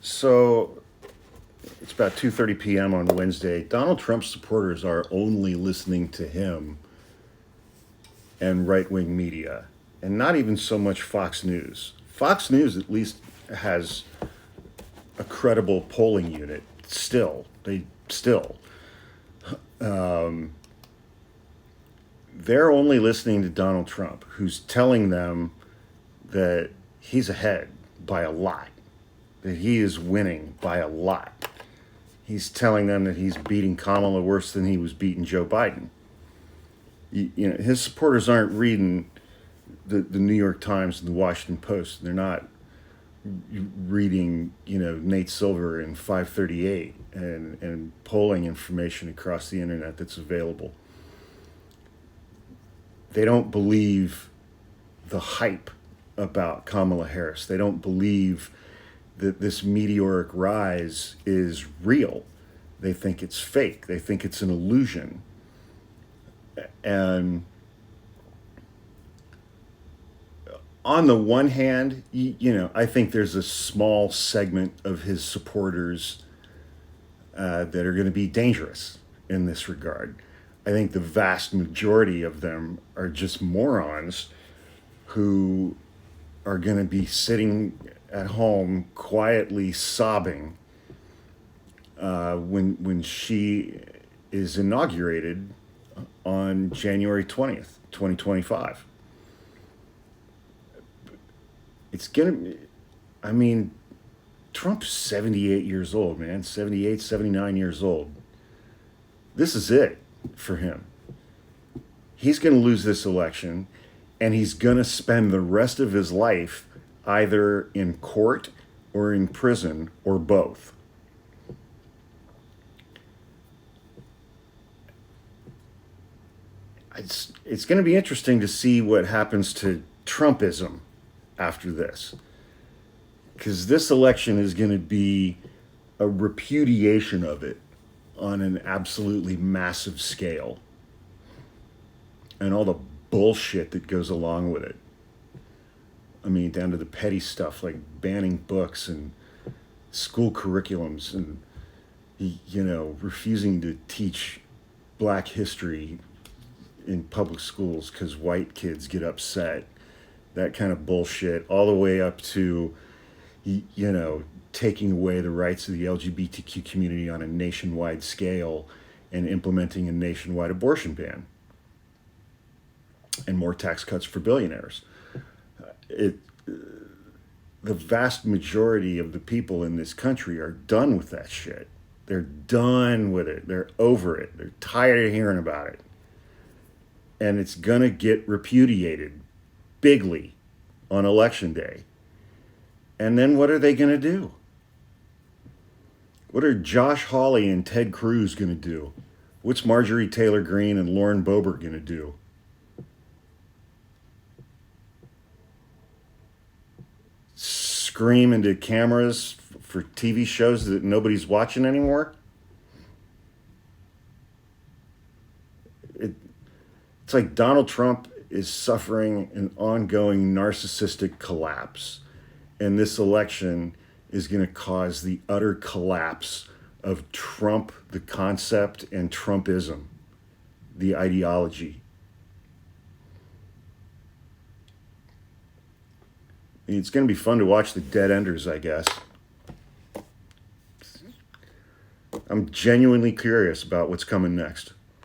So it's about 2:30 p.m. on Wednesday. Donald Trump's supporters are only listening to him and right-wing media, and not even so much Fox News. Fox News at least has a credible polling unit. Still they're only listening to Donald Trump, who's telling them that he's ahead by a lot, that he is winning by a lot. He's telling them that he's beating Kamala worse than he was beating Joe Biden. His supporters aren't reading the New York Times and the Washington Post. They're not reading, Nate Silver and 538 and polling information across the internet that's available. They don't believe the hype about Kamala Harris. They don't believe that this meteoric rise is real. They think it's fake. They think it's an illusion. And on the one hand, I think there's a small segment of his supporters that are going to be dangerous in this regard. I think the vast majority of them are just morons who are going to be sitting at home quietly sobbing when she is inaugurated on January 20th, 2025. It's going to, Trump's 78 years old, man, 78, 79 years old. This is it for him. He's going to lose this election, and he's going to spend the rest of his life either in court or in prison or both. It's going to be interesting to see what happens to Trumpism after this, because this election is going to be a repudiation of it on an absolutely massive scale, and all the bullshit that goes along with it. Down to the petty stuff like banning books and school curriculums and, refusing to teach black history in public schools because white kids get upset. That kind of bullshit, all the way up to, taking away the rights of the LGBTQ community on a nationwide scale and implementing a nationwide abortion ban and more tax cuts for billionaires. The vast majority of the people in this country are done with that shit. They're done with it. They're over it. They're tired of hearing about it. And it's going to get repudiated bigly on election day. And then what are they going to do? What are Josh Hawley and Ted Cruz going to do? What's Marjorie Taylor Greene and Lauren Boebert going to do? Scream into cameras for TV shows that nobody's watching anymore? It's like Donald Trump is suffering an ongoing narcissistic collapse. And this election is going to cause the utter collapse of Trump, the concept, and Trumpism, the ideology. It's going to be fun to watch the dead enders, I guess. I'm genuinely curious about what's coming next.